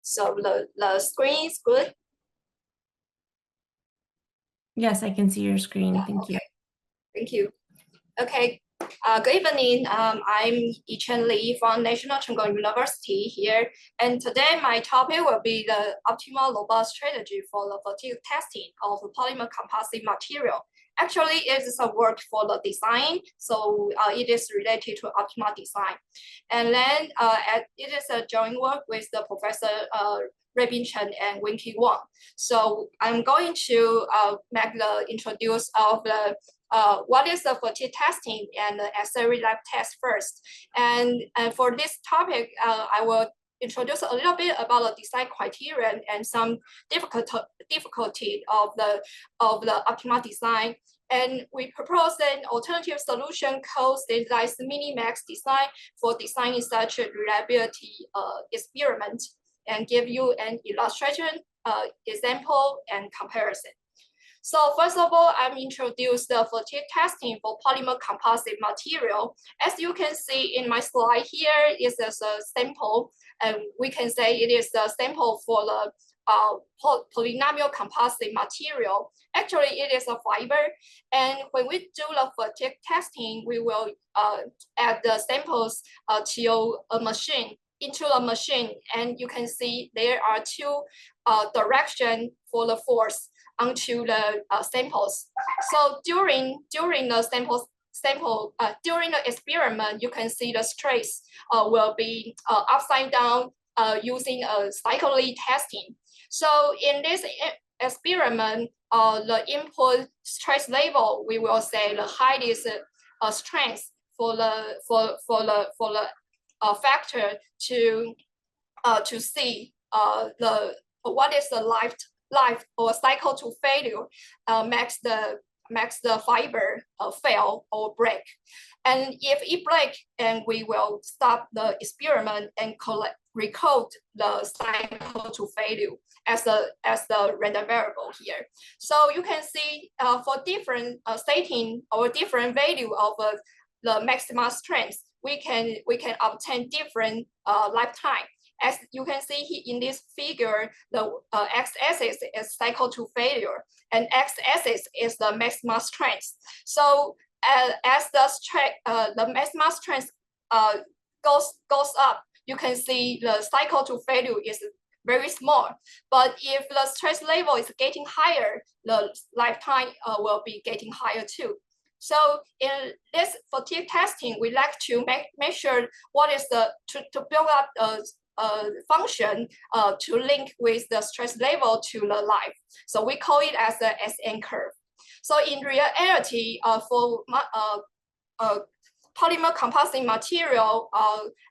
So the screen is good? Yes, I can see your screen. Thank you. Thank you. Okay. Good evening. I'm Yi-Ting Li from National Chenggang University here. And today my topic will be the optimal robust strategy for the fatigue testing of polymer composite material. Actually, it is a work for the design, so it is related to optimal design. And then it is a joint work with the Professor Ruibin Chen and Hwang. So I'm going to make the introduce of the what is the fatigue testing and the accessory lab test first. And for this topic, I will introduce a little bit about the design criterion and some difficulty of the optimal design. And we propose an alternative solution called standardized mini-max design for designing such a reliability experiment, and give you an illustration, example, and comparison. So first of all, I'm introduce the fatigue testing for polymer composite material. As you can see in my slide here, is a sample, and we can say it is a sample for the polynomial composite material. Actually, it is a fiber, and when we do the fatigue testing, we will add the samples to a machine, into a machine, and you can see there are two directions for the force onto the samples. So during the during the experiment, you can see the stress will be upside down using a cyclically testing. So in this experiment, the input stress level, we will say the highest strength for the factor to see what is the life or cycle to failure makes the fiber fail or break. And if it break, then we will stop the experiment and record the cycle to failure as the random variable here. So you can see for different setting or different value of the maximum strength, we can obtain different lifetime. As you can see here in this figure, the x-axis is cycle to failure, and x-axis is the maximum strength. So as the maximum strength goes up, you can see the cycle to failure is very small. But if the stress level is getting higher, the lifetime will be getting higher too. So in this fatigue testing, we like to measure what is to build up a function to link with the stress level to the life. So we call it as the SN curve. So in reality, for polymer composite material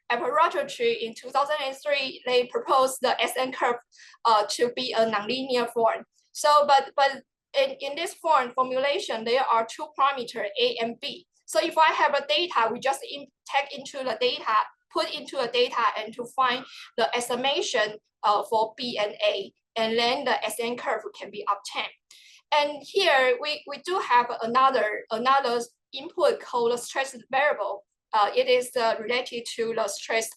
apparatus in 2003, they proposed the SN curve to be a nonlinear form. So, but in this form formulation, there are two parameters, A and B. So if I have a data, we just take into the data, put into the data, and to find the estimation for B and A, and then the SN curve can be obtained. And here we do have another input called the stress variable. It is related to the stress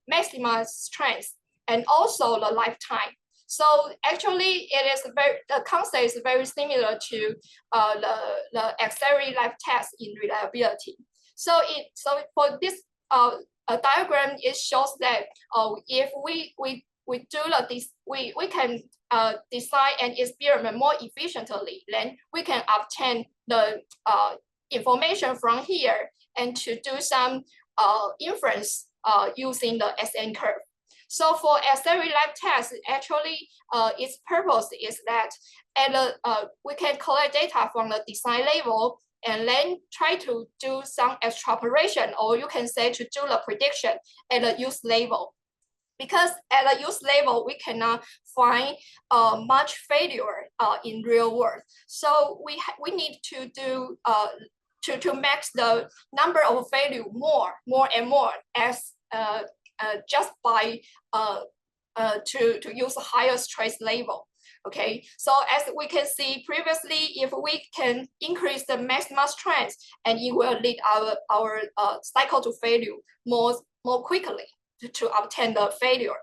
maximum strength and also the lifetime. So actually, the concept is very similar to the auxiliary life test in reliability. So for this diagram, it shows that if we can design an experiment more efficiently, then we can obtain the information from here and to do some inference using the SN curve. So for auxiliary lab test, actually, its purpose is that we can collect data from the design level and then try to do some extrapolation, or you can say to do the prediction at the use level. Because at the use level, we cannot find much failure in real world. So we need to do to max the number of failure more and more as just by to use a higher stress level. Okay, so as we can see previously, if we can increase the maximum strength, and it will lead our cycle to failure more quickly to obtain the failure.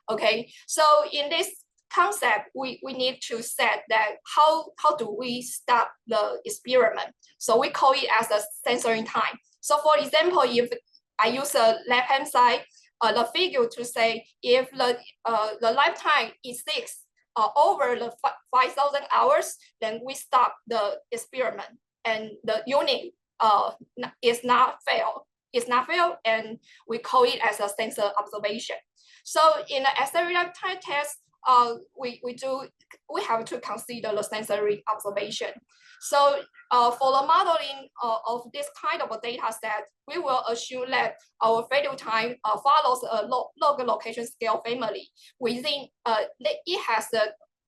Okay, so in this concept, we need to set that how do we stop the experiment. So we call it as a censoring time. So for example, if I use a left-hand side, the figure to say if the lifetime is 6 over the 5,000 hours, then we stop the experiment and the unit is not failed. It's not failed, and we call it as a sensor observation. So in the sensory lifetime test, we have to consider the sensory observation. So for the modeling of this kind of a data set, we will assume that our failure time follows a log location scale family. Within it has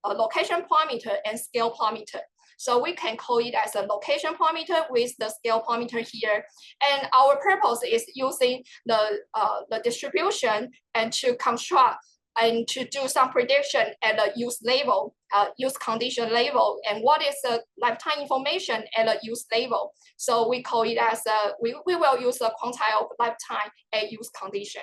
a location parameter and scale parameter. So we can call it as a location parameter with the scale parameter here. And our purpose is using the distribution and to construct and to do some prediction at the use level, use condition level, and what is the lifetime information at the use level. So we call it as we will use the quantile of lifetime at use condition.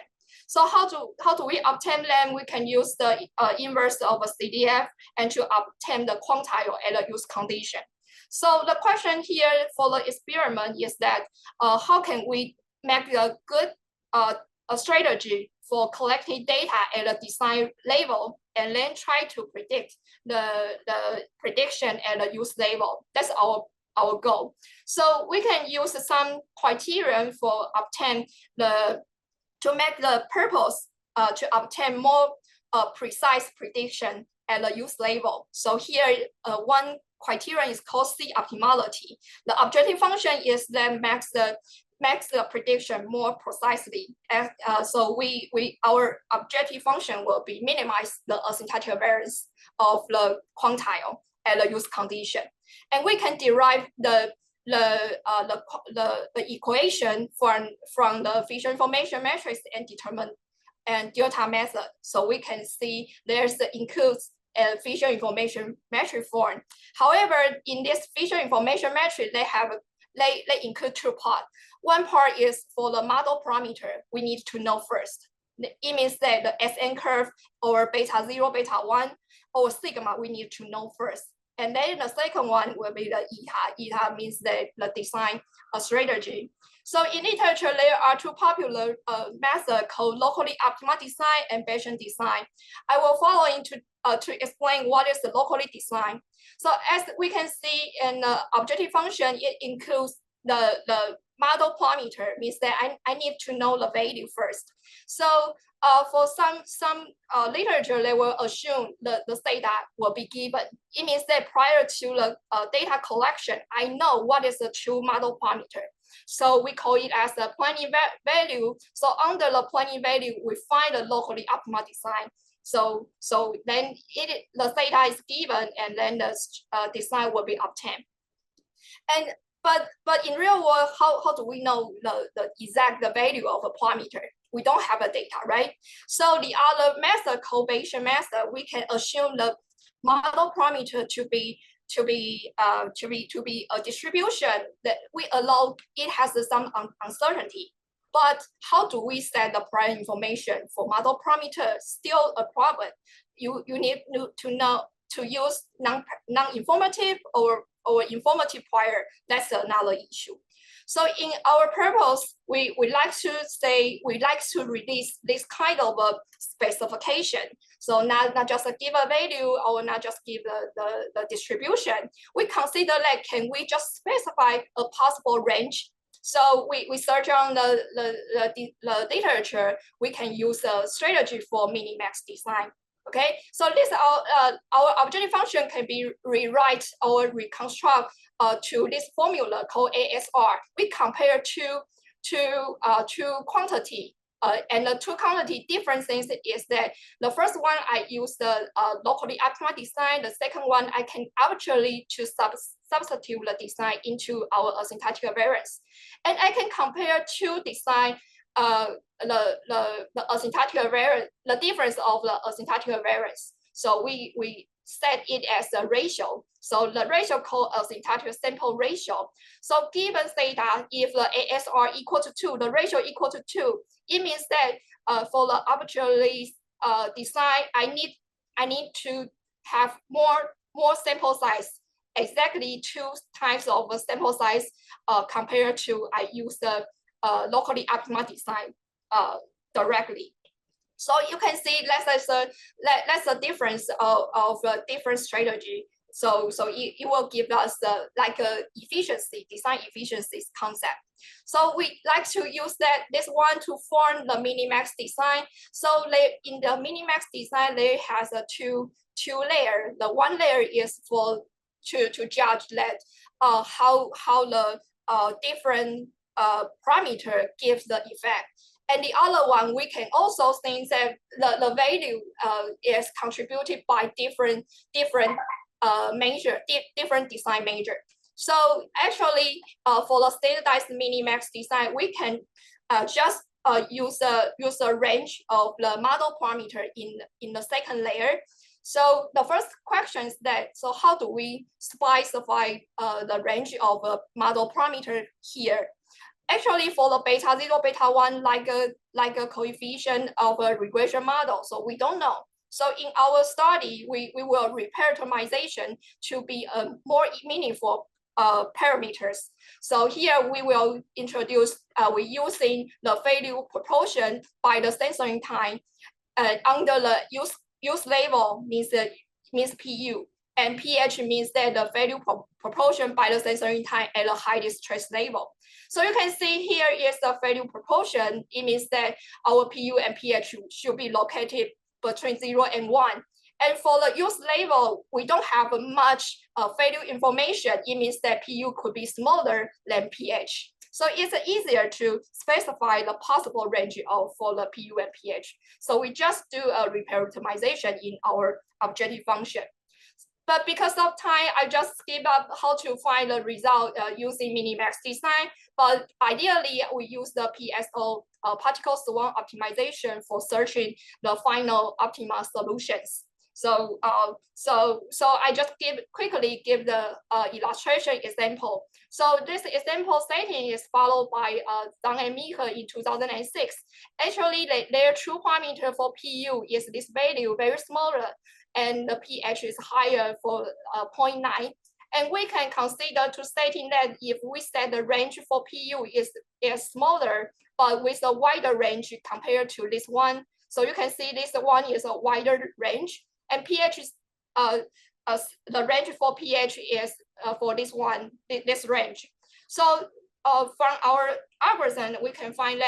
So how do we obtain them? We can use the inverse of a CDF and to obtain the quantile at the use condition. So the question here for the experiment is that how can we make a good a strategy for collecting data at a design level and then try to predict the prediction at the use level. That's our goal. So we can use some criterion for to make the purpose to obtain more precise prediction at the use level. So here, one criterion is called C optimality. The objective function is that makes the prediction more precisely. And, so our objective function will be minimize the asymptotic variance of the quantile at the use condition. And we can derive the equation from the feature information matrix and determine and delta method. So we can see there's the includes a feature information matrix form. However, in this feature information matrix, they include two parts. One part is for the model parameter we need to know first. It means that the SN curve or beta 0, beta 1, or sigma we need to know first. And then the second one will be the ETA. ETA means the design strategy. So in literature, there are two popular methods called locally optimal design and Bayesian design. I will follow to explain what is the locally design. So as we can see in the objective function, it includes the model parameter, means that I need to know the value first. So for some literature, they will assume the data will be given. It means that prior to the data collection, I know what is the true model parameter. So we call it as the planning value. So under the planning value, we find the locally optimal design. So then the data is given, and then the design will be obtained. And but in real world, how do we know the exact value of a parameter? We don't have the data, right? So the other method called Bayesian method, we can assume the model parameter to be a distribution that we allow it has some uncertainty. But how do we set the prior information for model parameter? Still a problem. You need to know to use non-informative or informative prior. That's another issue. So in our purpose, we like to release this kind of a specification. So not just give a value or not just give the distribution. We consider that can we just specify a possible range. So we search on the literature. We can use a strategy for minimax design. Okay, so this our objective function can be rewrite or reconstruct to this formula called ASR. We compare two quantity. And the two quantity differences is that the first one I use the locally optimal design. The second one I can arbitrarily to substitute the design into our asymptotic variance, and I can compare two design. The asymptotic variance, the difference of the asymptotic variance. So we set it as a ratio. So the ratio called asymptotic sample ratio. So given data, if the ASR equal to 2, the ratio equal to 2, it means that for the arbitrarily design, I need to have more sample size, exactly 2 times of a sample size compared to I use the locally optimal design directly. So you can see that's a difference of a different strategy. So it will give us like a design efficiency concept. So we like to use this one to form the minimax design. So in the minimax design, there has a two layer. The one layer is to judge that how the different parameter gives the effect. And the other one, we can also think that the value is contributed by different different design measure. So actually, for the standardized minimax design, we can just use a range of the model parameter in the second layer. So the first question is that, so how do we specify the range of a model parameter here? Actually, for the beta 0, beta 1, like a coefficient of a regression model, so we don't know. So in our study, we will reparameterization to be a more meaningful parameters. So here we will introduce, we're using the value proportion by the censoring time under the use label means PU, and pH means that the value proportion by the censoring time at the highest trace level. So you can see here is the value proportion. It means that our PU and pH should be located between 0 and 1. And for the use label, we don't have much value information. It means that PU could be smaller than pH. So it's easier to specify the possible range for the PU and pH. So we just do a reparameterization in our objective function. But because of time, I just skip up how to find the result using minimax design. But ideally, we use the PSO particle swarm optimization for searching the final optimal solutions. So I just quickly give the illustration example. So this example setting is followed by Zhang and Meeker in 2006. Actually, their true parameter for PU is this value, very smaller, and the pH is higher for 0.9. And we can consider to stating that if we set the range for PU is smaller, but with a wider range compared to this one. So you can see this one is a wider range, and pH is the range for pH is for this one, this range. So from our algorithm, we can find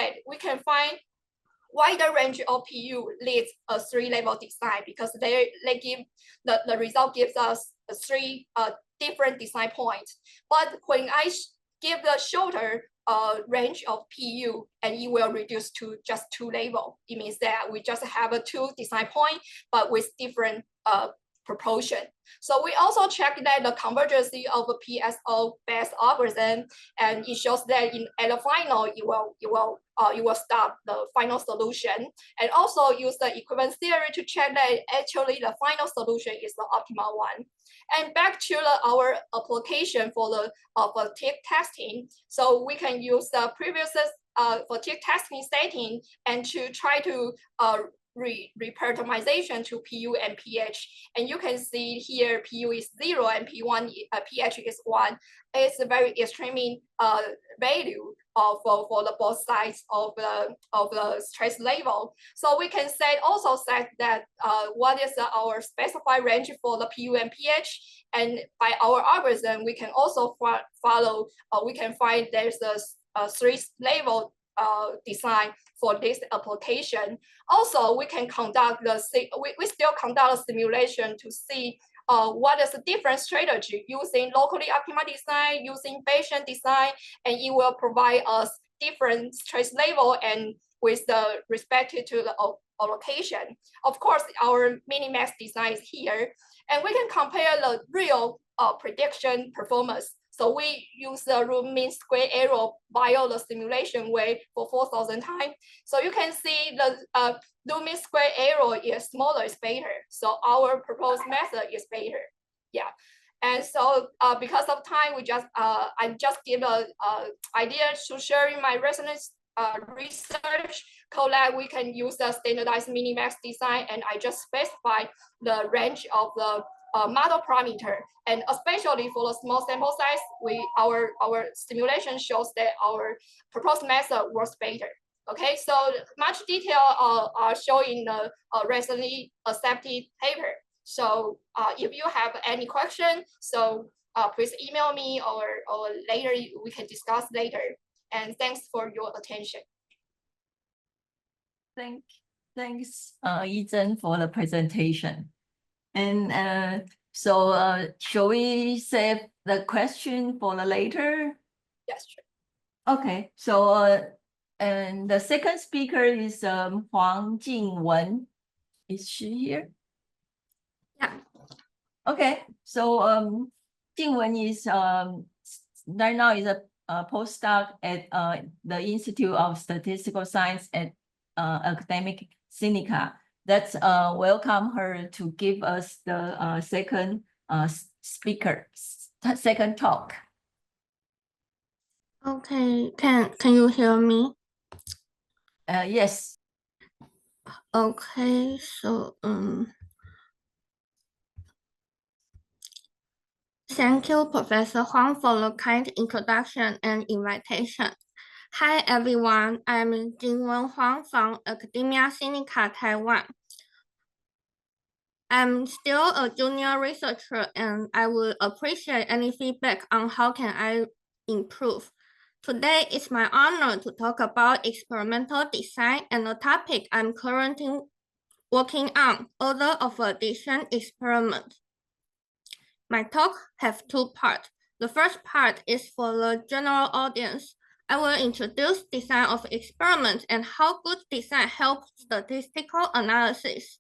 wider range of PU leads a 3-level design because they give the result gives us 3 different design points. But when I give the shorter range of PU, and it will reduce to just 2 level. It means that we just have a 2 design point, but with different proportion. So we also check that the convergence of a PSO-based algorithm, and it shows that at the final, you will stop the final solution, and also use the equivalence theory to check that actually the final solution is the optimal one. And back to our application for the fatigue testing. So we can use the previous fatigue testing setting and to try to reparameterization to PU and pH. And you can see here PU is 0 and pH is 1. It's a very extreme value for the both sides of the stress level. So we can also set that what is our specified range for the PU and pH. And by our algorithm, we can also follow, we can find there's a 3-level design for this application. Also, we can conduct we still conduct a simulation to see what is the different strategy using locally optimal design, using Bayesian design, and it will provide us different stress level and with the respect to the allocation. Of course, our minimax design is here, and we can compare the real prediction performance. So we use the root mean square error via the simulation way for 4,000 times. So you can see the root mean square error is smaller, is better. So our proposed method is better. Yeah. And so because of time, I just give an idea to sharing my resonance research collect, we can use the standardized minimax design, and I just specify the range of the model parameter. And especially for the small sample size, our simulation shows that our proposed method works better. Okay, so much detail are shown in the recently accepted paper. So if you have any question, so please email me or later we can discuss later. And thanks for your attention. Thanks, Yi-Ting, for the presentation. And so shall we save the question for the later? Yes, sure. Okay, so and the second speaker is Hwang Jingwen. Is she here? Yeah. Okay, so Jingwen is right now is a postdoc at the Institute of Statistical Science at Academic Sinica. Let's welcome her to give us the second second talk. Okay, can you hear me? Yes. Okay, so thank you, Professor Hwang, for the kind introduction and invitation. Hi, everyone. I'm Jingwen Hwang from Academia Sinica, Taiwan. I'm still a junior researcher, and I would appreciate any feedback on how can I improve. Today, it's my honor to talk about experimental design and a topic I'm currently working on, order of addition experiment. My talk has two parts. The first part is for the general audience. I will introduce design of experiments and how good design helps statistical analysis.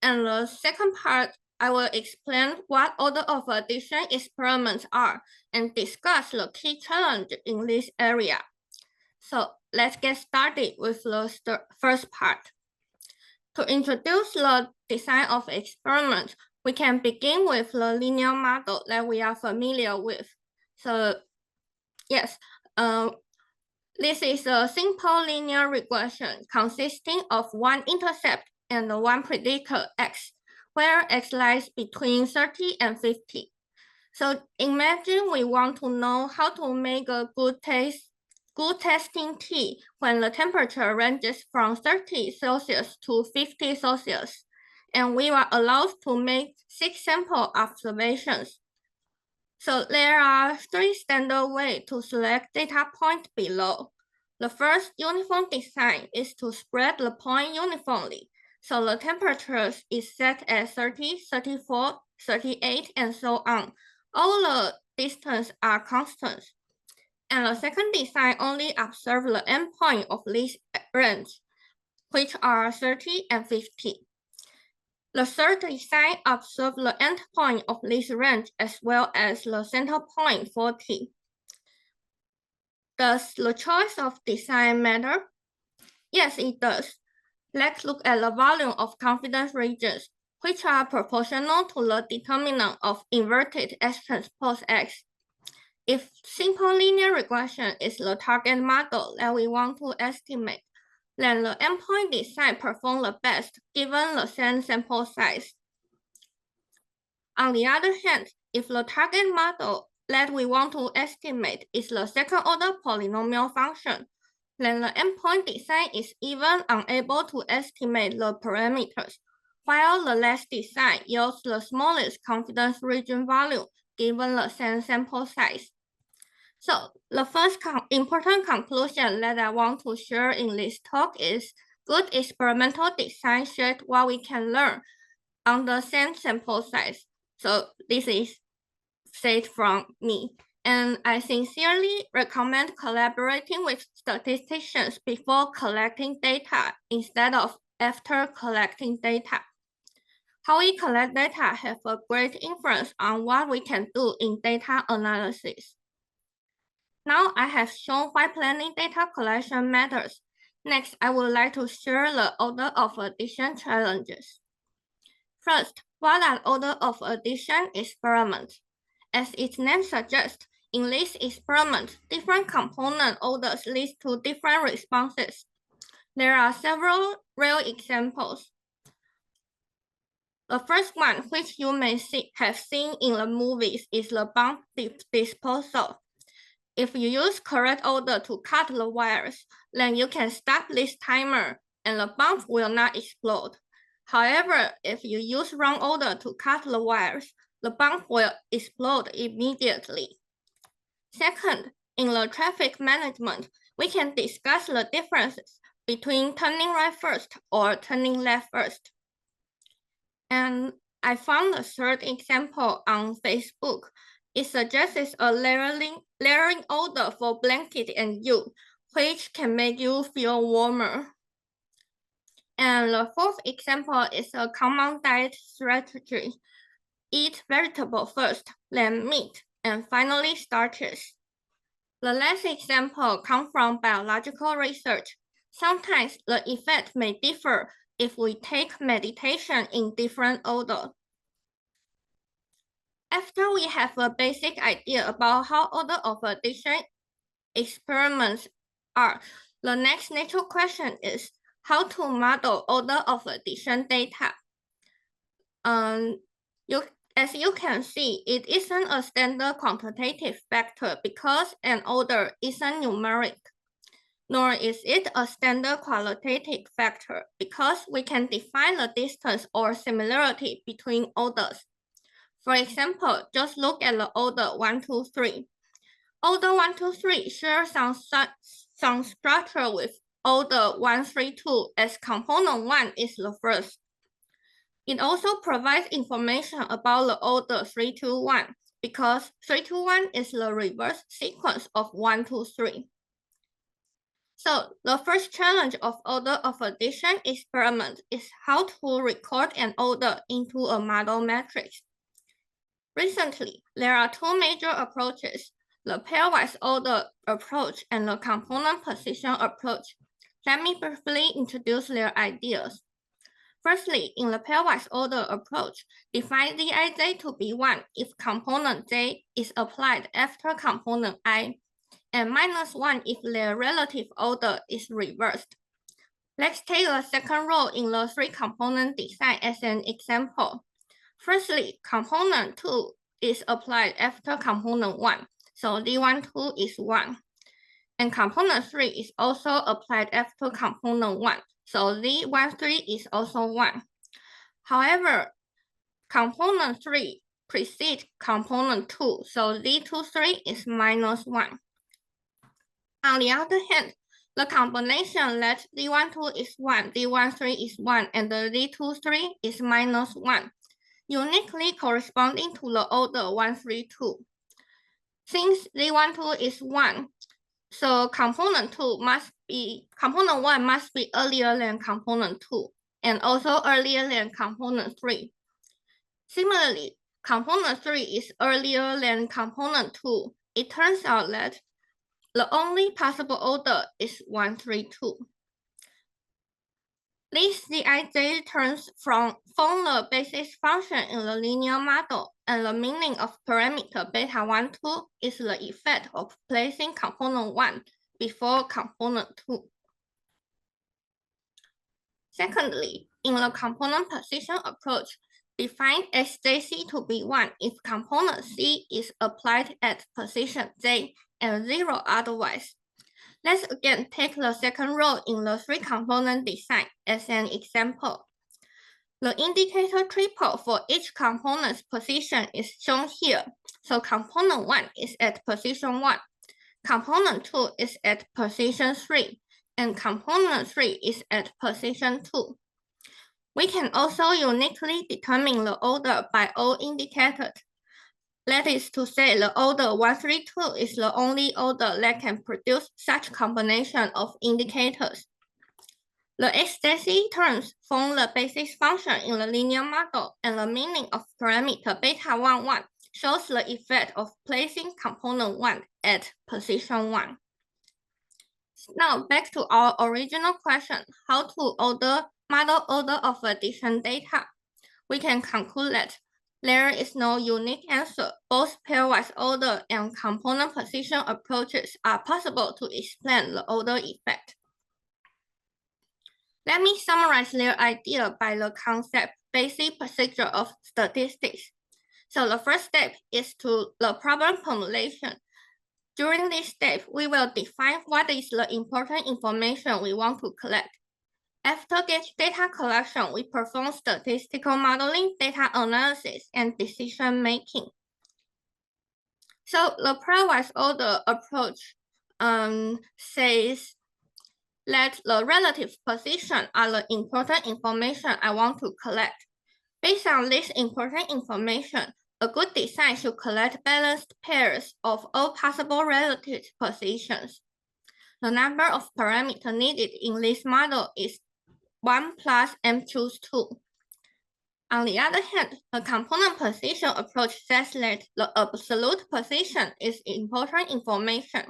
And the second part, I will explain what order of addition experiments are and discuss the key challenge in this area. So let's get started with the first part. To introduce the design of experiments, we can begin with the linear model that we are familiar with. So yes, this is a simple linear regression consisting of one intercept and one predictor x, where x lies between 30 and 50. So imagine we want to know how to make a good testing tea when the temperature ranges from 30 Celsius to 50 Celsius, and we are allowed to make 6 sample observations. So there are 3 standard ways to select data points below. The first uniform design is to spread the point uniformly. So the temperature is set at 30, 34, 38, and so on. All the distances are constant. And the second design only observes the endpoint of this range, which are 30 and 50. The third design observes the endpoint of this range as well as the center point 40. Does the choice of design matter? Yes, it does. Let's look at the volume of confidence regions, which are proportional to the determinant of inverted x transpose x. If simple linear regression is the target model that we want to estimate, then the endpoint design performs the best given the same sample size. On the other hand, if the target model that we want to estimate is the second-order polynomial function, then the endpoint design is even unable to estimate the parameters, while the last design yields the smallest confidence region value given the same sample size. So the first important conclusion that I want to share in this talk is good experimental design shares what we can learn on the same sample size. So this is said from me. And I sincerely recommend collaborating with statisticians before collecting data instead of after collecting data. How we collect data has a great influence on what we can do in data analysis. Now I have shown why planning data collection matters. Next, I would like to share the order of addition challenges. First, what are order of addition experiments? As its name suggests, In this experiment, different component orders lead to different responses. There are several real examples. The first one, which you may have seen in the movies, is the bomb disposal. If you use correct order to cut the wires, then you can stop this timer and the bomb will not explode. However, if you use wrong order to cut the wires, the bomb will explode immediately. Second, in the traffic management, we can discuss the differences between turning right first or turning left first. And I found a third example on Facebook. It suggests a layering order for blanket and you, which can make you feel warmer. And the fourth example is a common diet strategy. Eat vegetable first, then meat, and finally starches. The last example comes from biological research. Sometimes the effect may differ if we take meditation in different order. After we have a basic idea about how order of addition experiments are, the next natural question is how to model order of addition data. As you can see, it isn't a standard quantitative factor because an order isn't numeric, nor is it a standard qualitative factor because we can define the distance or similarity between orders. For example, just look at the order 1, 2, 3. Order 1, 2, 3 shares some structure with order 1, 3, 2 as component 1 is the first. It also provides information about the order 3, 2, 1 because 3, 2, 1 is the reverse sequence of 1, 2, 3. So the first challenge of order of addition experiment is how to record an order into a model matrix. Recently, there are two major approaches, the pairwise order approach and the component position approach. Let me briefly introduce their ideas. Firstly, in the pairwise order approach, define Dij to be 1 if component J is applied after component I, and -1 if their relative order is reversed. Let's take the second row in the 3-component design as an example. Firstly, component 2 is applied after component 1, so D12 is 1. And component 3 is also applied after component 1, so D13 is also 1. However, component 3 precedes component 2, so D23 is -1. On the other hand, the combination that D12 is 1, D13 is 1, and the D23 is -1, uniquely corresponding to the order 1, 3, 2. Since D12 is 1, so component 1 must be earlier than component 2, and also earlier than component 3. Similarly, component 3 is earlier than component 2. It turns out that the only possible order is 1, 3, 2. This Dij terms form the basis function in the linear model, and the meaning of parameter beta 1, 2 is the effect of placing component 1 before component 2. Secondly, in the component position approach, define SJC to be 1 if component C is applied at position J and 0 otherwise. Let's again take the second row in the 3-component design as an example. The indicator triple for each component's position is shown here. So component 1 is at position 1, component 2 is at position 3, and component 3 is at position 2. We can also uniquely determine the order by all indicators. That is to say, the order 1, 3, 2 is the only order that can produce such combination of indicators. The SJC terms form the basis function in the linear model, and the meaning of parameter beta 1, 1 shows the effect of placing component 1 at position 1. Now back to our original question, how to model order of addition data. We can conclude that There is no unique answer. Both pairwise order and component position approaches are possible to explain the order effect. Let me summarize their idea by the concept basic procedure of statistics. So the first step is to the problem formulation. During this step, we will define what is the important information we want to collect. After data collection, we perform statistical modeling, data analysis, and decision making. So the pairwise order approach says that the relative position are the important information I want to collect. Based on this important information, a good design should collect balanced pairs of all possible relative positions. The number of parameters needed in this model is 1 plus m choose 2. On the other hand, the component position approach says that the absolute position is important information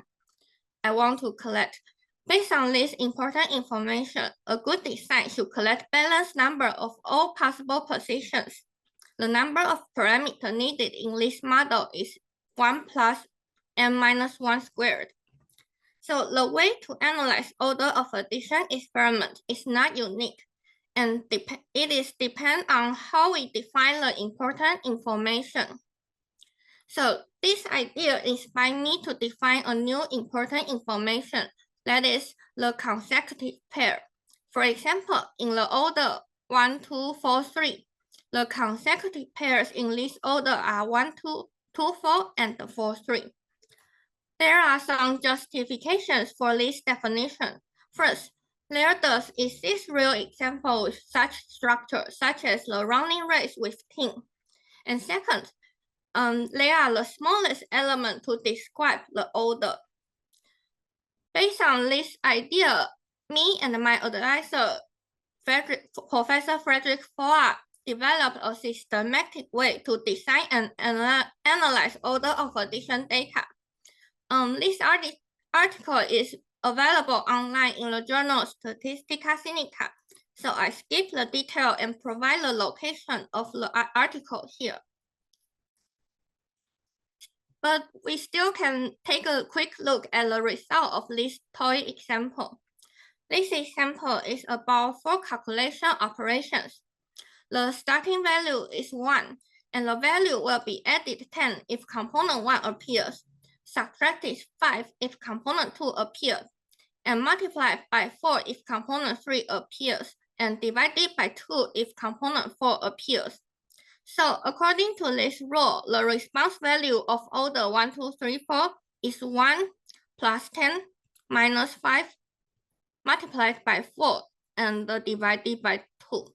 I want to collect. Based on this important information, a good design should collect balanced number of all possible positions. The number of parameters needed in this model is 1 plus m minus 1 squared. So the way to analyze order of addition experiment is not unique, and it is depend on how we define the important information. So this idea inspired me to define a new important information, that is the consecutive pair. For example, in the order 1, 2, 4, 3, the consecutive pairs in this order are 1, 2, 2, 4, and 4, 3. There are some justifications for this definition. First, there does exist real examples with such structure, such as the running race with Yi-Ting. And second, they are the smallest element to describe the order. Based on this idea, me and my advisor, Professor Frederick Hwang, developed a systematic way to design and analyze order of addition data. This article is available online in the journal Statistical. So I skip the detail and provide the location of the article here. But we still can take a quick look at the result of this toy example. This example is about 4 calculation operations. The starting value is 1, and the value will be added 10 if component 1 appears, subtracted 5 if component 2 appears, and multiplied by 4 if component 3 appears, and divided by 2 if component 4 appears. So according to this rule, the response value of order 1, 2, 3, 4 is 1 plus 10 minus 5 multiplied by 4 and divided by 2.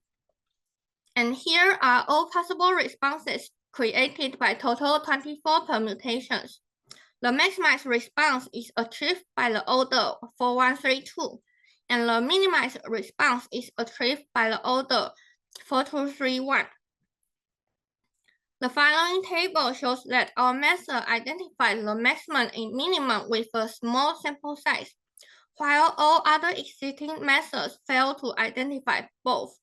And here are all possible responses created by total 24 permutations. The maximized response is achieved by the order 4132, and the minimized response is achieved by the order 4231. The following table shows that our method identifies the maximum and minimum with a small sample size, while all other existing methods fail to identify both.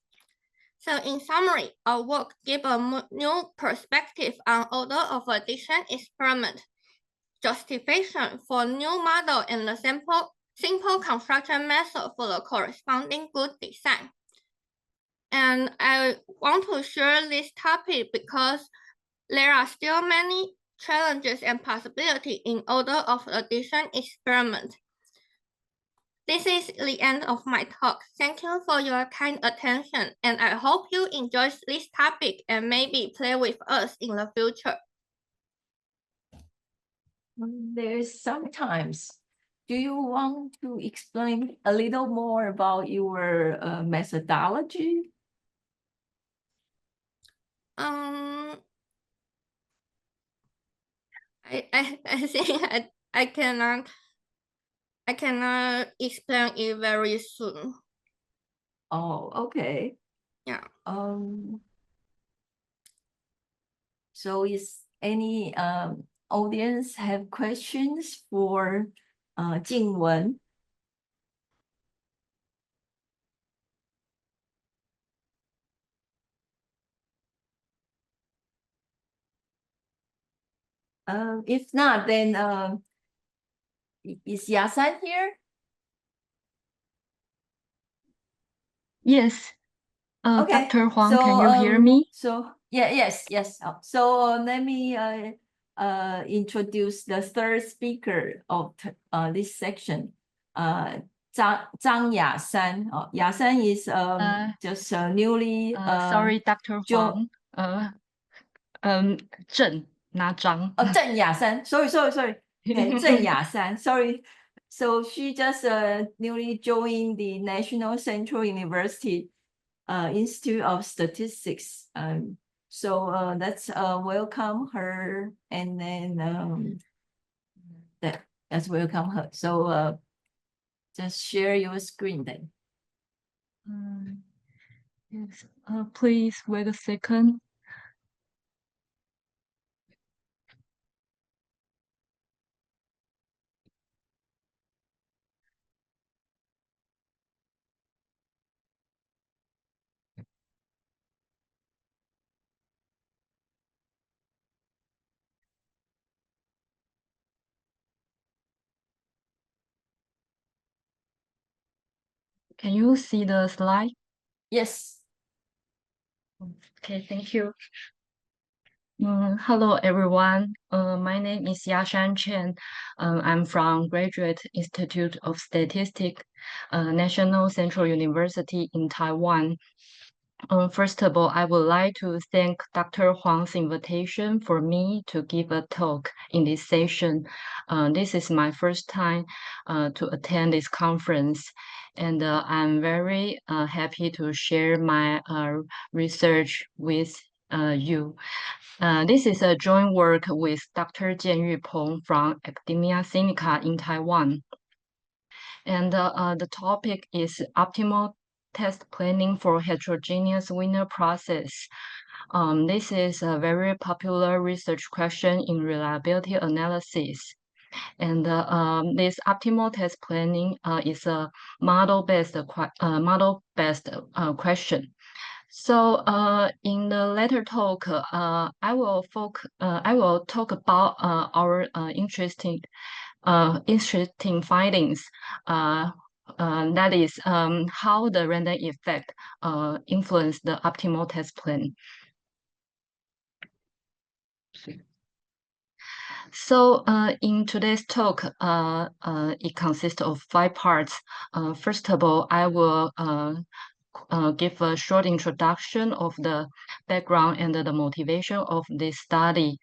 So in summary, our work gives a new perspective on order of addition experiment, justification for new model, and the simple construction method for the corresponding good design. And I want to share this topic because there are still many challenges and possibilities in order of addition experiment. This is the end of my talk. Thank you for your kind attention, and I hope you enjoy this topic and maybe play with us in the future. There's sometimes. Do you want to explain a little more about your methodology? I think I cannot explain it very soon. Oh, okay. Yeah. So is any audience have questions for Jingwen? If not, then is Yasan here? Yes. Okay, Dr. Hwang, so, can you hear me? So yes. So let me introduce the third speaker of this section. Zhang Yasan. Yasan is just newly Sorry, Dr. Hwang. Zheng, not Zhang. Zheng Yasan. Sorry. Okay, Zheng Yasan. Sorry. So she just newly joined the National Central University Institute of Statistics. So let's welcome her, and then let's welcome her. So just share your screen then. Yes. Please wait a second. Can you see the slide? Yes. Okay, thank you. Hello, everyone. My name is Yashan Chen. I'm from Graduate Institute of Statistics, National Central University in Taiwan. First of all, I would like to thank Dr. Hwang's invitation for me to give a talk in this session. This is my first time to attend this conference, and I'm very happy to share my research with you. This is a joint work with Dr. Jianyu Peng from Academia Sinica in Taiwan. And the topic is optimal test planning for heterogeneous Wiener process. This is a very popular research question in reliability analysis. And this optimal test planning is a model-based question. So in the later talk, I will talk about our interesting findings. That is how the random effect influence the optimal test plan. So in today's talk, it consists of 5 parts. First of all, I will give a short introduction of the background and the motivation of this study.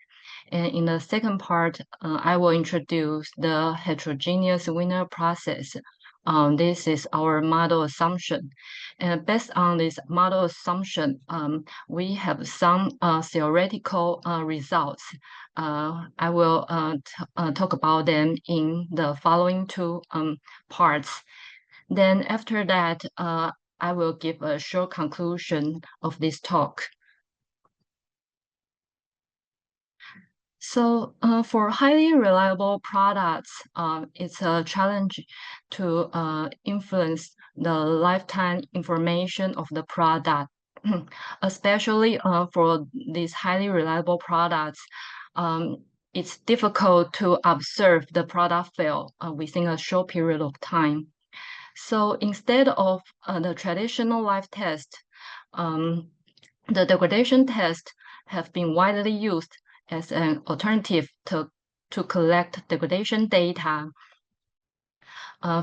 And in the second part, I will introduce the heterogeneous Wiener process. This is our model assumption. And based on this model assumption, we have some theoretical results. I will talk about them in the following 2 parts. Then after that, I will give a short conclusion of this talk. So for highly reliable products, it's a challenge to influence the lifetime information of the product, especially for these highly reliable products. It's difficult to observe the product fail within a short period of time. So instead of the traditional life test, the degradation test have been widely used as an alternative to collect degradation data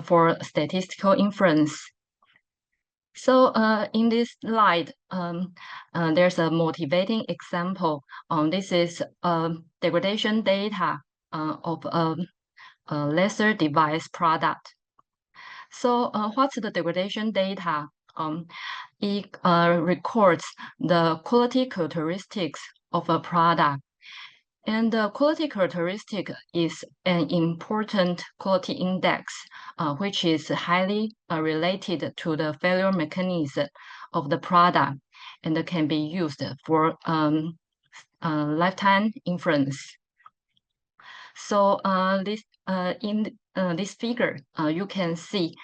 for statistical inference. So in this slide, there's a motivating example. This is degradation data of a laser device product. So what's the degradation data? It records the quality characteristics of a product. And the quality characteristic is an important quality index, which is highly related to the failure mechanism of the product and can be used for lifetime inference. So in this figure, you can see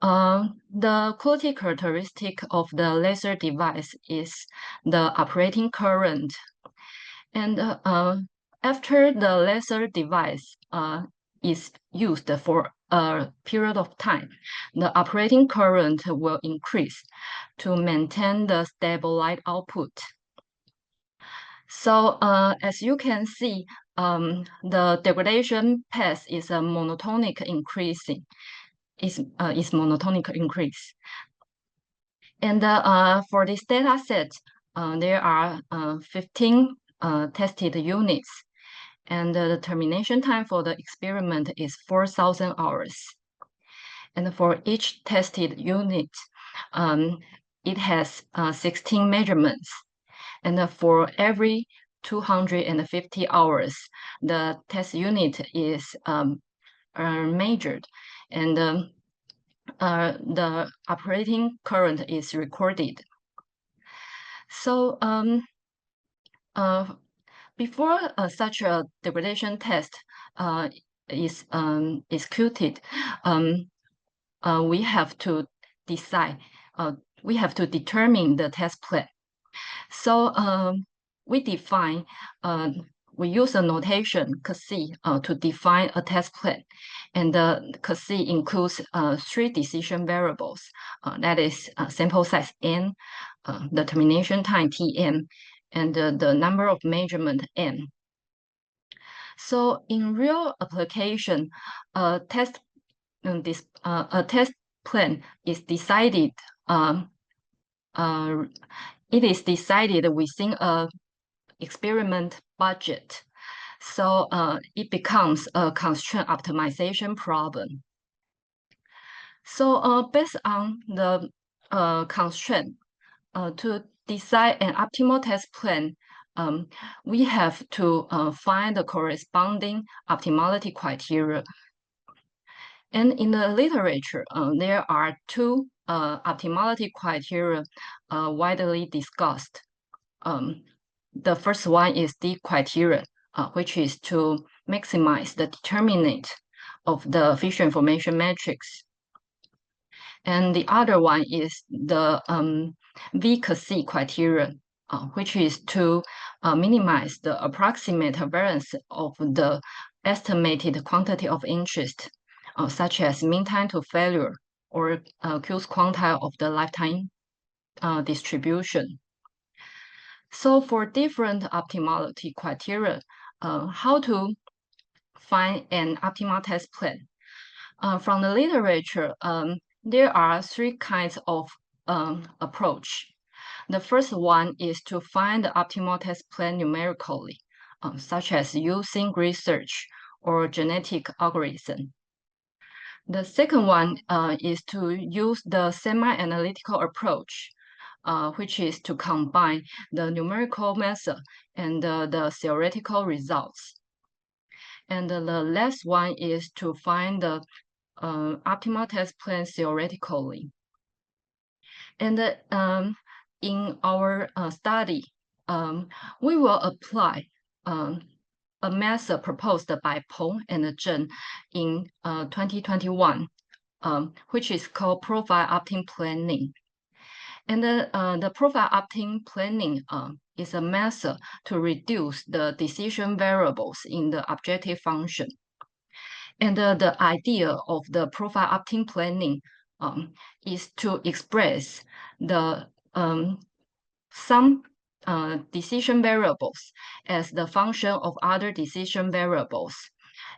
the quality characteristic of the laser device is the operating current. And after the laser device is used for a period of time, the operating current will increase to maintain the stable light output. So as you can see, the degradation path is a monotonic increasing. Is monotonic increase. And for this data set, there are 15 tested units, and the termination time for the experiment is 4,000 hours. And for each tested unit, it has 16 measurements. And for every 250 hours, the test unit is measured, and the operating current is recorded. So before such a degradation test is executed, we have to decide. We have to determine the test plan. So we define. We use a notation CASI to define a test plan, and the CASI includes 3 decision variables. That is sample size n, the termination time Tm, and the number of measurement n. So in real application, a test plan is decided. It is decided within a experiment budget. So it becomes a constraint optimization problem. So based on the constraint, to decide an optimal test plan, we have to find the corresponding optimality criteria. And in the literature, there are 2 optimality criteria widely discussed. The first one is the criteria, which is to maximize the determinant of the feature information matrix. And the other one is the VCASI criteria, which is to minimize the approximate variance of the estimated quantity of interest, such as mean time to failure or Q's quantile of the lifetime distribution. So for different optimality criteria, how to find an optimal test plan? From the literature, there are 3 kinds of approach. The first one is to find the optimal test plan numerically, such as using research or genetic algorithm. The second one is to use the semi-analytical approach, which is to combine the numerical method and the theoretical results. And the last one is to find the optimal test plan theoretically. And in our study, we will apply a method proposed by Peng and Zheng in 2021, which is called profile opting planning. And the profile opting planning is a method to reduce the decision variables in the objective function. And the idea of the profile opting planning is to express the some decision variables as the function of other decision variables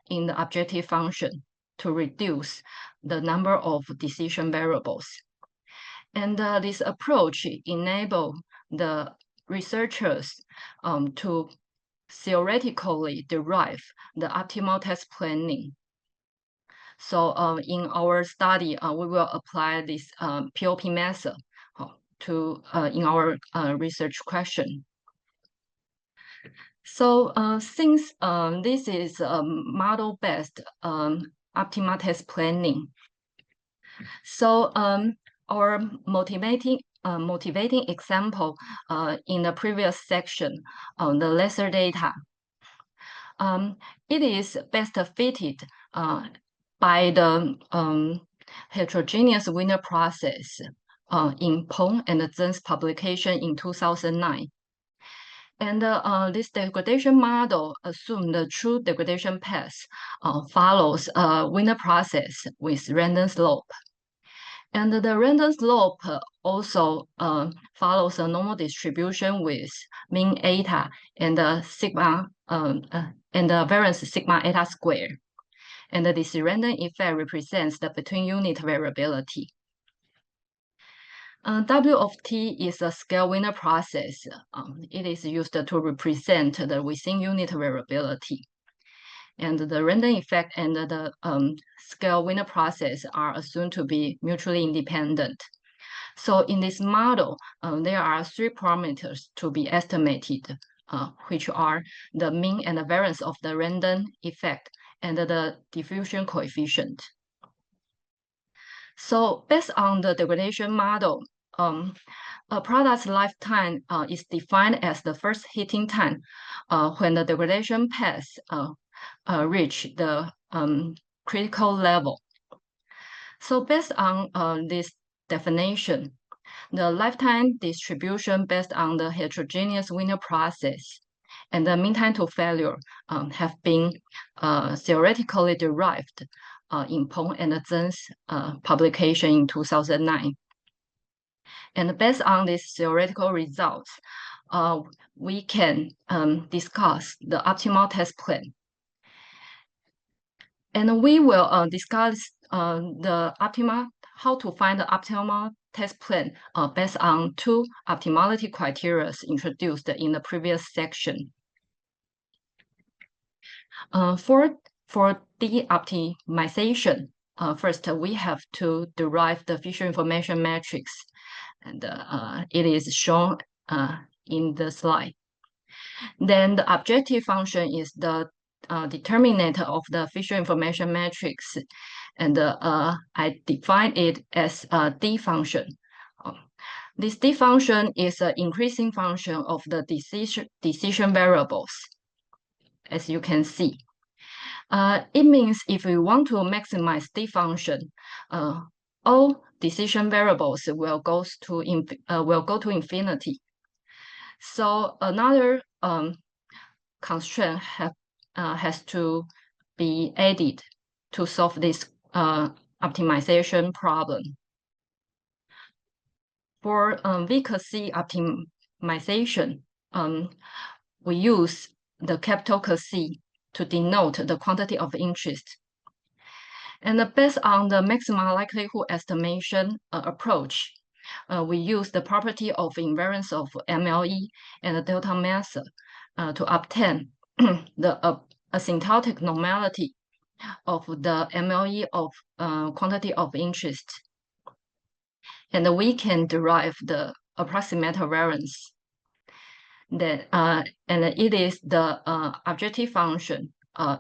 in the objective function to reduce the number of decision variables. And this approach enables the researchers to theoretically derive the optimal test planning. So in our study, we will apply this POP method in our research question. So since this is model-based optimal test planning, so our motivating example in the previous section on the laser data, it is best fitted by the heterogeneous Wiener process in Peng and Zheng's publication in 2009. And this degradation model assumes the true degradation path follows a Wiener process with random slope. And the random slope also follows a normal distribution with mean eta and sigma and the variance sigma eta square. And this random effect represents the between unit variability. W of t is a scale Wiener process. It is used to represent the within unit variability. And the random effect and the scale Wiener process are assumed to be mutually independent. So in this model, there are 3 parameters to be estimated, which are the mean and the variance of the random effect and the diffusion coefficient. So based on the degradation model, a product's lifetime is defined as the first heating time when the degradation path reach the critical level. So based on this definition, the lifetime distribution based on the heterogeneous Wiener process and the mean time to failure have been theoretically derived in Peng and Zhen's publication in 2009. And based on these theoretical results, we can discuss the optimal test plan. And we will discuss how to find the optimal test plan based on 2 optimality criteria introduced in the previous section. For the optimization, first we have to derive the feature information matrix, and it is shown in the slide. Then the objective function is the determinant of the feature information matrix, and I define it as a D function. This D function is an increasing function of the decision variables, as you can see. It means if we want to maximize D function, all decision variables will go to infinity. So another constraint has to be added to solve this optimization problem. For V-C optimization, we use the capital C to denote the quantity of interest. And based on the maximum likelihood estimation approach, we use the property of invariance of MLE and the delta method to obtain the asymptotic normality of the MLE of quantity of interest. And we can derive the approximate variance. That and it is the objective function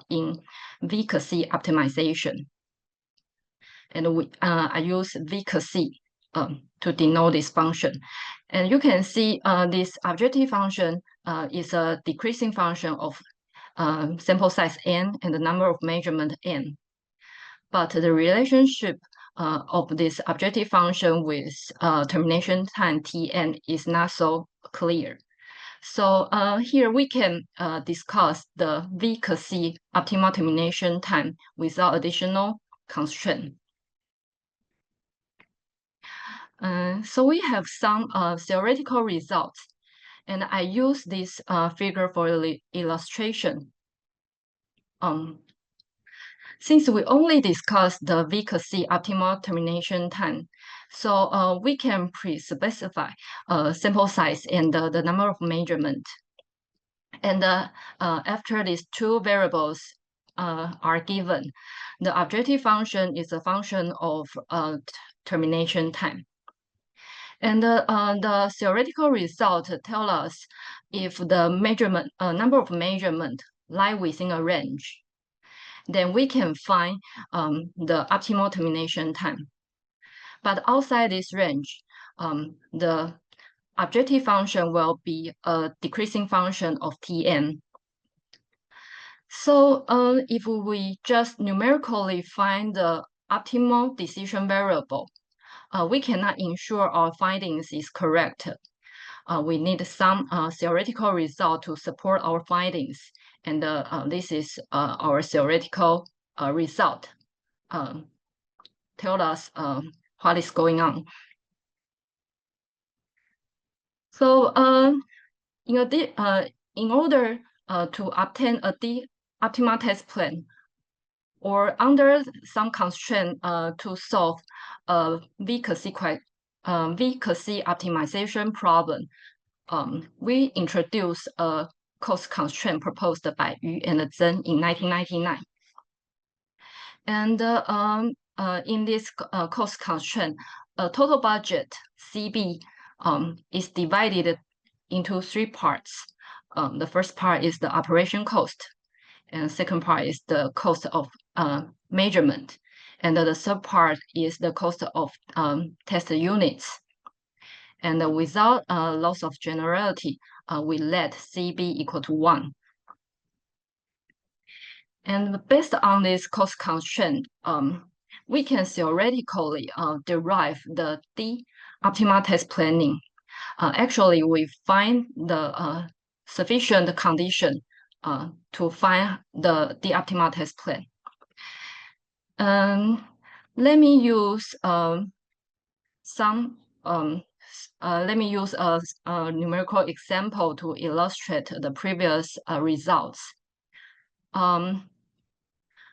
in V-C optimization. And I use V-C to denote this function. And you can see this objective function is a decreasing function of sample size n and the number of measurement n. But the relationship of this objective function with termination time Tn is not so clear. So here we can discuss the V-C optimal termination time without additional constraint. So we have some theoretical results, and I use this figure for the illustration. Since we only discussed the V-C optimal termination time, so we can pre-specify sample size and the number of measurement. And after these 2 variables are given, the objective function is a function of termination time. And the theoretical result tell us if the measurement number of measurement lie within a range, then we can find the optimal termination time. But outside this range, the objective function will be a decreasing function of Tn. So if we just numerically find the optimal decision variable, we cannot ensure our findings is correct. we need some theoretical result to support our findings. And this is our theoretical result. Tell us what is going on. So in order to obtain a optimal test plan, or under some constraint to solve a vacancy optimization problem, we introduced a cost constraint proposed by Yu and Zheng in 1999. And in this cost constraint, total budget, CB, is divided into 3 parts. The first part is the operation cost, and the second part is the cost of measurement, and the third part is the cost of test units. And without loss of generality, we let CB equal to 1. And based on this cost constraint, we can theoretically derive the optimal test planning. Actually, we find the sufficient condition to find the optimal test plan. Let me use a numerical example to illustrate the previous results.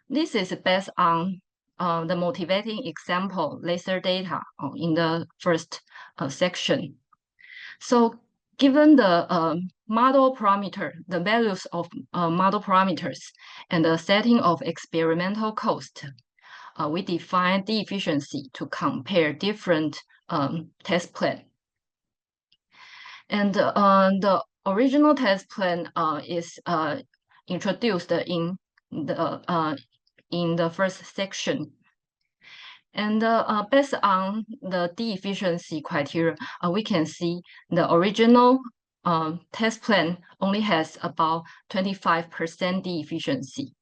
This is based on the motivating example, laser data, in the first section. So given the model parameter, the values of model parameters, and the setting of experimental cost, we define the efficiency to compare different test plan. And the original test plan is introduced in the first section. And based on the efficiency criteria, we can see the original test plan only has about 25% efficiency.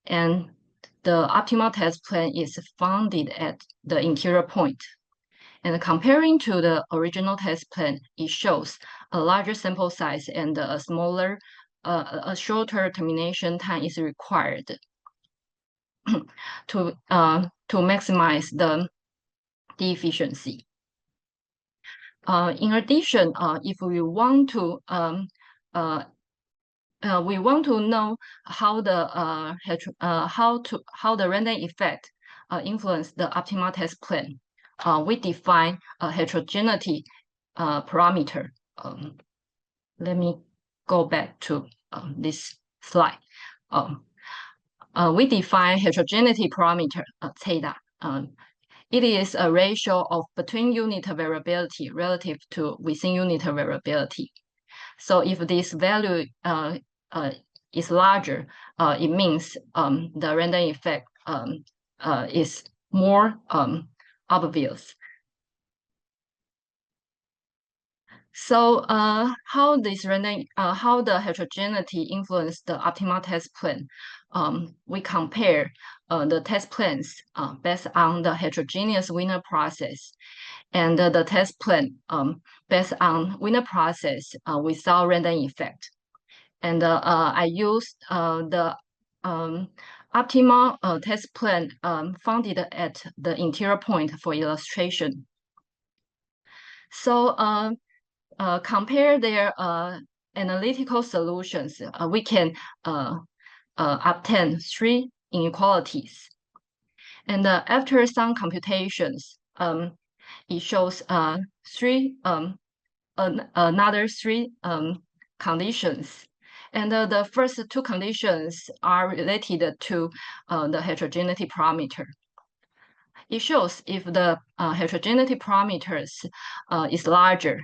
And the optimal test plan is founded at the interior point. And comparing to the original test plan, it shows a larger sample size and a shorter termination time is required to maximize the efficiency. In addition, if we want to know how the random effect influence the optimal test plan, we define a heterogeneity parameter. Let me go back to this slide. We define heterogeneity parameter, theta. It is a ratio of between unit variability relative to within unit variability. So if this value is larger, it means the random effect is more obvious. So how the heterogeneity influence the optimal test plan? We compare the test plans based on the heterogeneous Wiener process and the test plan based on Wiener process without random effect. And I used the optimal test plan founded at the interior point for illustration. So compare their analytical solutions, we can obtain 3 inequalities. And after some computations, it shows another 3 conditions. And the first 2 conditions are related to the heterogeneity parameter. It shows if the heterogeneity parameters is larger,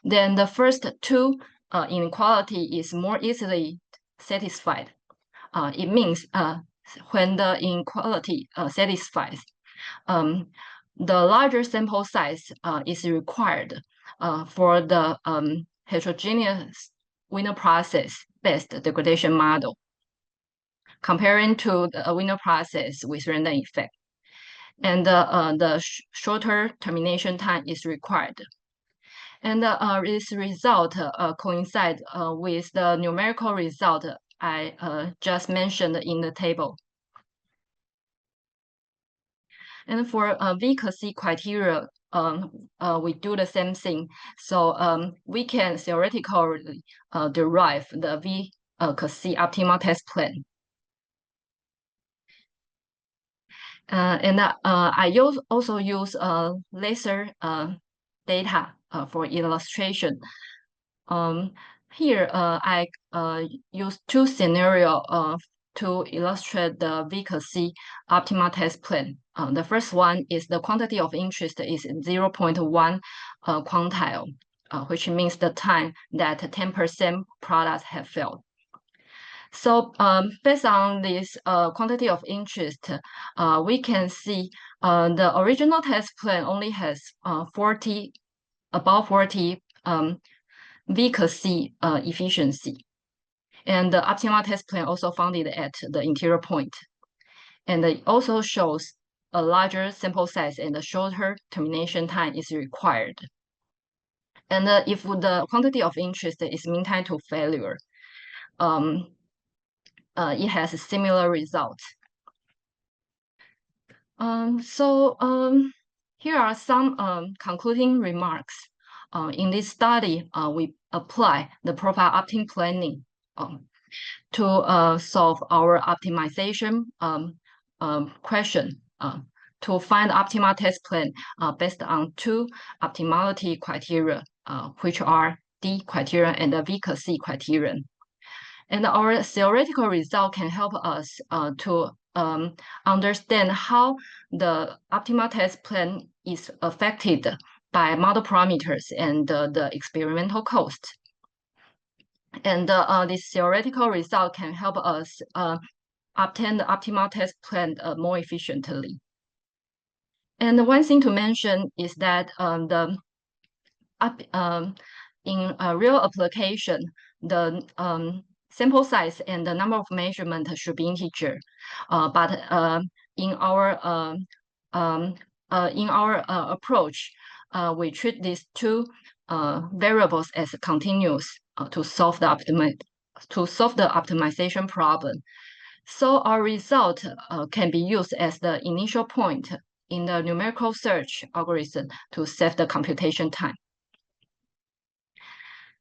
then the first 2 inequality is more easily satisfied. It means when the inequality satisfies, the larger sample size is required for the heterogeneous Wiener process-based degradation model, comparing to the Wiener process with random effect. And the shorter termination time is required. And this result coincide with the numerical result I just mentioned in the table. And for V-C criteria, we do the same thing. So we can theoretically derive the V-C optimal test plan. And I also use laser data for illustration. Here I use two scenarios to illustrate the V-C optimal test plan. The first one is the quantity of interest is 0.1 quantile, which means the time that 10% products have failed. So based on this quantity of interest, we can see the original test plan only has about 40 V-C efficiency. And the optimal test plan also founded at the interior point. And it also shows a larger sample size and a shorter termination time is required. And if the quantity of interest is mean time to failure, it has a similar result. Here are some concluding remarks. In this study, we apply the profile optim planning to solve our optimization question to find optimal test plan based on two optimality criteria, which are D criteria and the V-C criterion. And our theoretical result can help us to understand how the optimal test plan is affected by model parameters and the experimental cost. And this theoretical result can help us obtain the optimal test plan more efficiently. And one thing to mention is that in a real application, the sample size and the number of measurements should be integer. But in our approach, we treat these two variables as continuous to solve the optimization problem. So our result can be used as the initial point in the numerical search algorithm to save the computation time.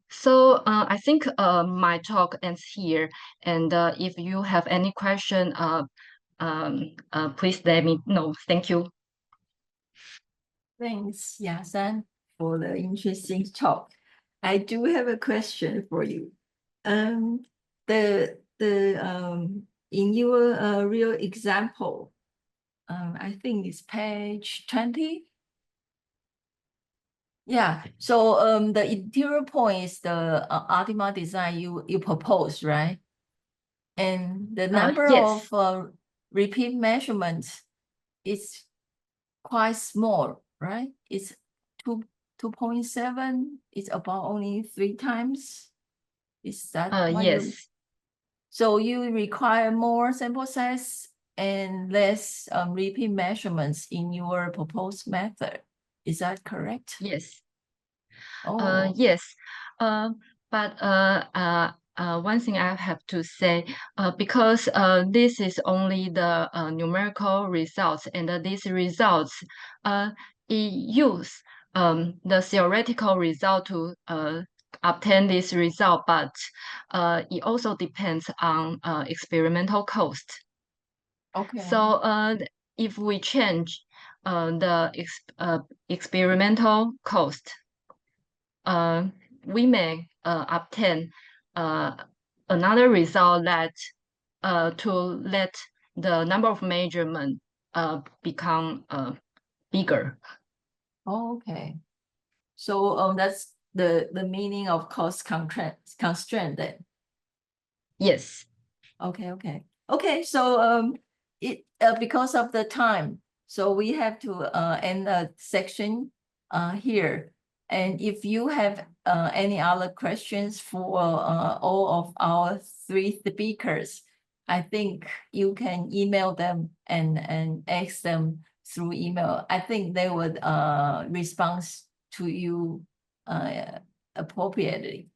So I think my talk ends here. And if you have any question, please let me know. Thank you. Thanks, Ya-San, for the interesting talk. I do have a question for you. In your real example, I think it's page 20. Yeah, so the interior point is the optimal design you propose, right? And the number yes. of repeat measurements is quite small, right? It's 2.7. It's about only 3 times. Is that yes. So you require more sample size and less repeat measurements in your proposed method. Is that correct? Yes. Oh. Yes. But one thing I have to say, because this is only the numerical results, and these results it use the theoretical result to obtain this result, but it also depends on experimental cost. Okay. So if we change the experimental cost, we may obtain another result that to let the number of measurements become bigger. Oh, okay. So that's the meaning of cost constraint then. Yes. Okay. So it because of the time, so we have to end the section here. And if you have any other questions for all of our 3 speakers, I think you can email them and ask them through email. I think they would respond to you appropriately.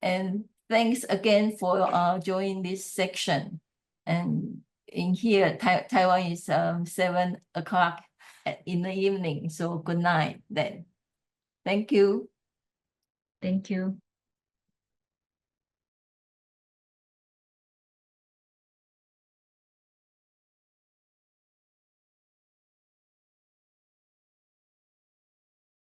And thanks again for joining this section. And in here, Taiwan is 7 o'clock in the evening. So good night then. Thank you. Thank you.